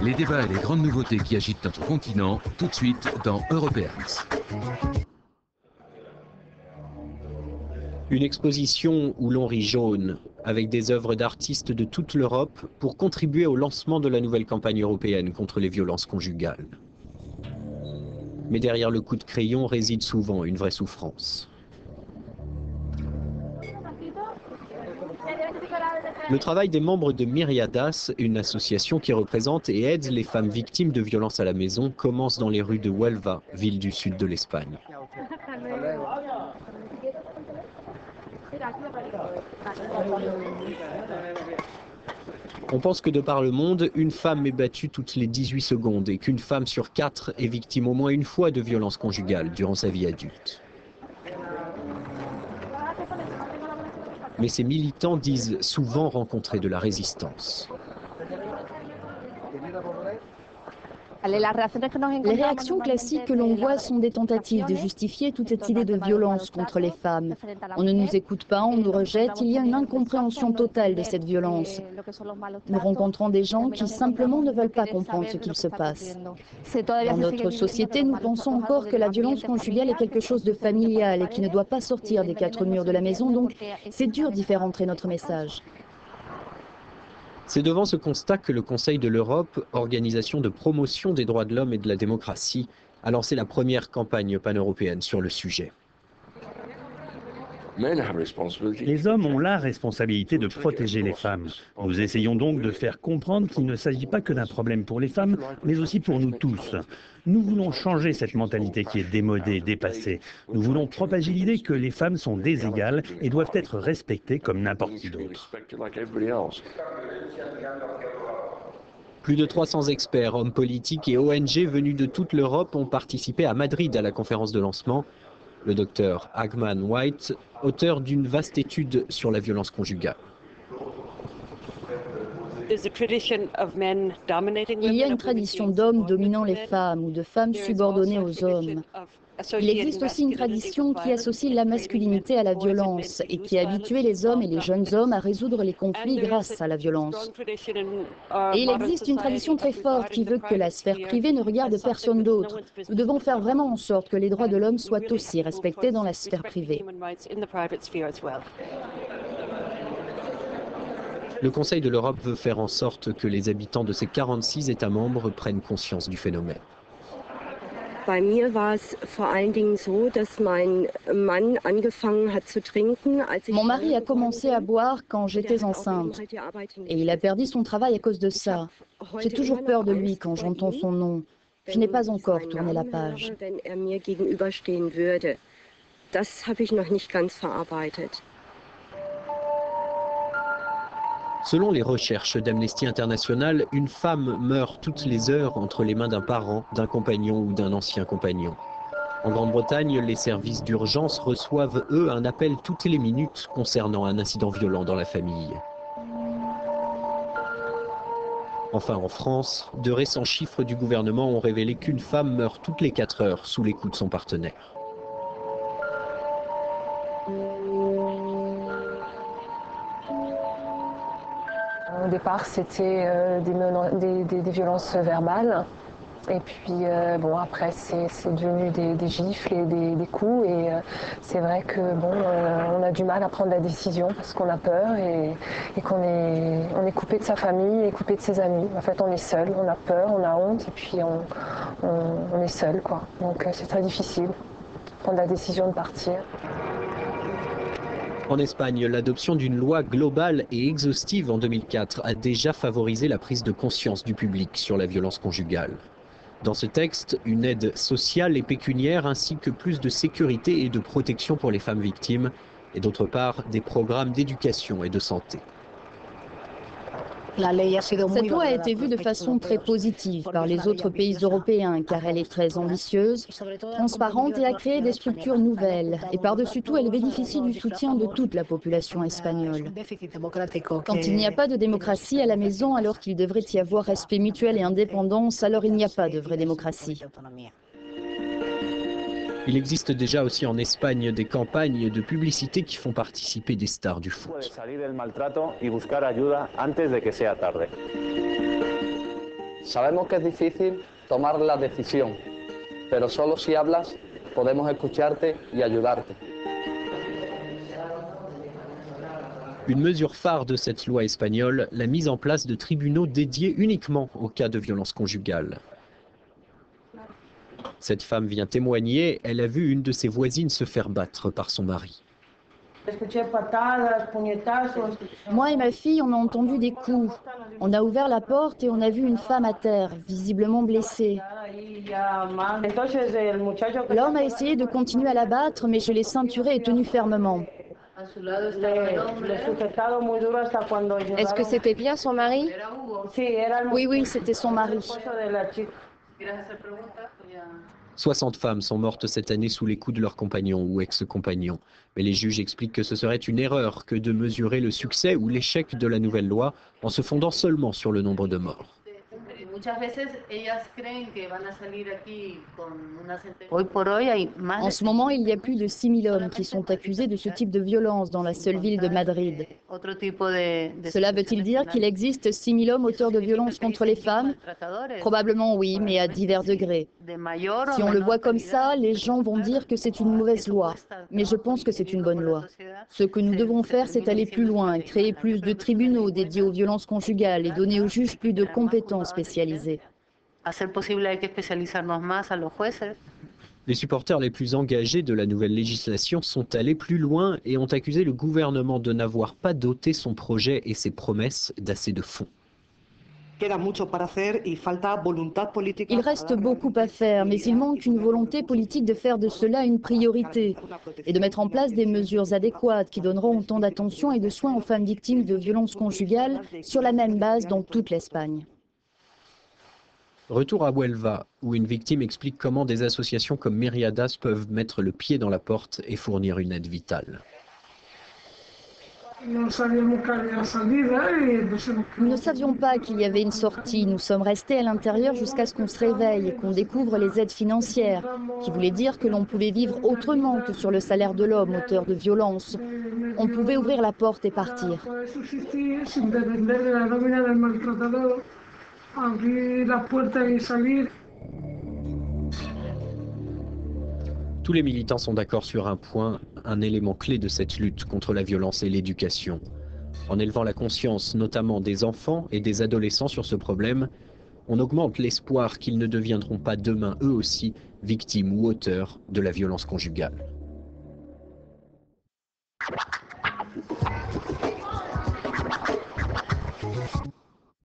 Les débats et les grandes nouveautés qui agitent notre continent, tout de suite dans Europeans. Une exposition où l'on rit jaune, avec des œuvres d'artistes de toute l'Europe pour contribuer au lancement de la nouvelle campagne européenne contre les violences conjugales. Mais derrière le coup de crayon réside souvent une vraie souffrance. Le travail des membres de Myriadas, une association qui représente et aide les femmes victimes de violences à la maison, commence dans les rues de Huelva, ville du sud de l'Espagne. On pense que de par le monde, une femme est battue toutes les 18 secondes et qu'une femme sur 4 est victime au moins une fois de violences conjugales durant sa vie adulte. Mais ces militants disent souvent rencontrer de la résistance. Les réactions classiques que l'on voit sont des tentatives de justifier toute cette idée de violence contre les femmes. On ne nous écoute pas, on nous rejette, il y a une incompréhension totale de cette violence. Nous rencontrons des gens qui simplement ne veulent pas comprendre ce qu'il se passe. Dans notre société, nous pensons encore que la violence conjugale est quelque chose de familial et qui ne doit pas sortir des quatre murs de la maison, donc c'est dur d'y faire entrer notre message. C'est devant ce constat que le Conseil de l'Europe, organisation de promotion des droits de l'homme et de la démocratie, a lancé la première campagne pan-européenne sur le sujet. Les hommes ont la responsabilité de protéger les femmes. Nous essayons donc de faire comprendre qu'il ne s'agit pas que d'un problème pour les femmes, mais aussi pour nous tous. Nous voulons changer cette mentalité qui est démodée, dépassée. Nous voulons propager l'idée que les femmes sont des égales et doivent être respectées comme n'importe qui d'autre. Plus de 300 experts, hommes politiques et ONG venus de toute l'Europe ont participé à Madrid à la conférence de lancement. Le docteur Hagman White, auteur d'une vaste étude sur la violence conjugale. Il y a une tradition d'hommes dominant les femmes ou de femmes subordonnées aux hommes. Il existe aussi une tradition qui associe la masculinité à la violence et qui a habitué les hommes et les jeunes hommes à résoudre les conflits grâce à la violence. Et il existe une tradition très forte qui veut que la sphère privée ne regarde personne d'autre. Nous devons faire vraiment en sorte que les droits de l'homme soient aussi respectés dans la sphère privée. Le Conseil de l'Europe veut faire en sorte que les habitants de ses 46 États membres prennent conscience du phénomène. Mon mari a commencé à boire quand j'étais enceinte et il a perdu son travail à cause de ça. J'ai toujours peur de lui quand j'entends son nom. Je n'ai pas encore tourné la page. Selon les recherches d'Amnesty International, une femme meurt toutes les heures entre les mains d'un parent, d'un compagnon ou d'un ancien compagnon. En Grande-Bretagne, les services d'urgence reçoivent, eux, un appel toutes les minutes concernant un incident violent dans la famille. Enfin, en France, de récents chiffres du gouvernement ont révélé qu'une femme meurt toutes les 4 heures sous les coups de son partenaire. Au départ, c'était des violences verbales. Et puis, bon, après, c'est devenu des gifles et des coups. Et c'est vrai que, bon, on a du mal à prendre la décision parce qu'on a peur et qu'on est coupé de sa famille et coupé de ses amis. En fait, on est seul, on a peur, on a honte et puis on est seul, quoi. Donc, c'est très difficile de prendre la décision de partir. En Espagne, l'adoption d'une loi globale et exhaustive en 2004 a déjà favorisé la prise de conscience du public sur la violence conjugale. Dans ce texte, une aide sociale et pécuniaire ainsi que plus de sécurité et de protection pour les femmes victimes et d'autre part des programmes d'éducation et de santé. Cette loi a été vue de façon très positive par les autres pays européens car elle est très ambitieuse, transparente et a créé des structures nouvelles. Et par-dessus tout, elle bénéficie du soutien de toute la population espagnole. Quand il n'y a pas de démocratie à la maison, alors qu'il devrait y avoir respect mutuel et indépendance, alors il n'y a pas de vraie démocratie. Il existe déjà aussi en Espagne des campagnes de publicité qui font participer des stars du foot. Sabemos que es difícil tomar la decisión, pero solo si hablas podemos escucharte y ayudarte. Une mesure phare de cette loi espagnole, la mise en place de tribunaux dédiés uniquement aux cas de violence conjugale. Cette femme vient témoigner, elle a vu une de ses voisines se faire battre par son mari. Moi et ma fille, on a entendu des coups. On a ouvert la porte et on a vu une femme à terre, visiblement blessée. L'homme a essayé de continuer à la battre, mais je l'ai ceinturée et tenue fermement. Est-ce que c'était bien son mari? Oui, c'était son mari. 60 femmes sont mortes cette année sous les coups de leurs compagnons ou ex-compagnons. Mais les juges expliquent que ce serait une erreur que de mesurer le succès ou l'échec de la nouvelle loi en se fondant seulement sur le nombre de morts. En ce moment, il y a plus de 6 000 hommes qui sont accusés de ce type de violence dans la seule ville de Madrid. Cela veut-il dire qu'il existe 6 000 hommes auteurs de violences contre les femmes? Probablement oui, mais à divers degrés. Si on le voit comme ça, les gens vont dire que c'est une mauvaise loi. Mais je pense que c'est une bonne loi. Ce que nous devons faire, c'est aller plus loin, créer plus de tribunaux dédiés aux violences conjugales et donner aux juges plus de compétences spécialisées. Les supporters les plus engagés de la nouvelle législation sont allés plus loin et ont accusé le gouvernement de n'avoir pas doté son projet et ses promesses d'assez de fonds. Il reste beaucoup à faire, mais il manque une volonté politique de faire de cela une priorité et de mettre en place des mesures adéquates qui donneront autant d'attention et de soins aux femmes victimes de violences conjugales sur la même base dans toute l'Espagne. Retour à Huelva, où une victime explique comment des associations comme Myriadas peuvent mettre le pied dans la porte et fournir une aide vitale. Nous ne savions pas qu'il y avait une sortie. Nous sommes restés à l'intérieur jusqu'à ce qu'on se réveille et qu'on découvre les aides financières, qui voulaient dire que l'on pouvait vivre autrement que sur le salaire de l'homme auteur de violences. On pouvait ouvrir la porte et partir. Tous les militants sont d'accord sur un point, un élément clé de cette lutte contre la violence et l'éducation. En élevant la conscience notamment des enfants et des adolescents sur ce problème, on augmente l'espoir qu'ils ne deviendront pas demain eux aussi victimes ou auteurs de la violence conjugale.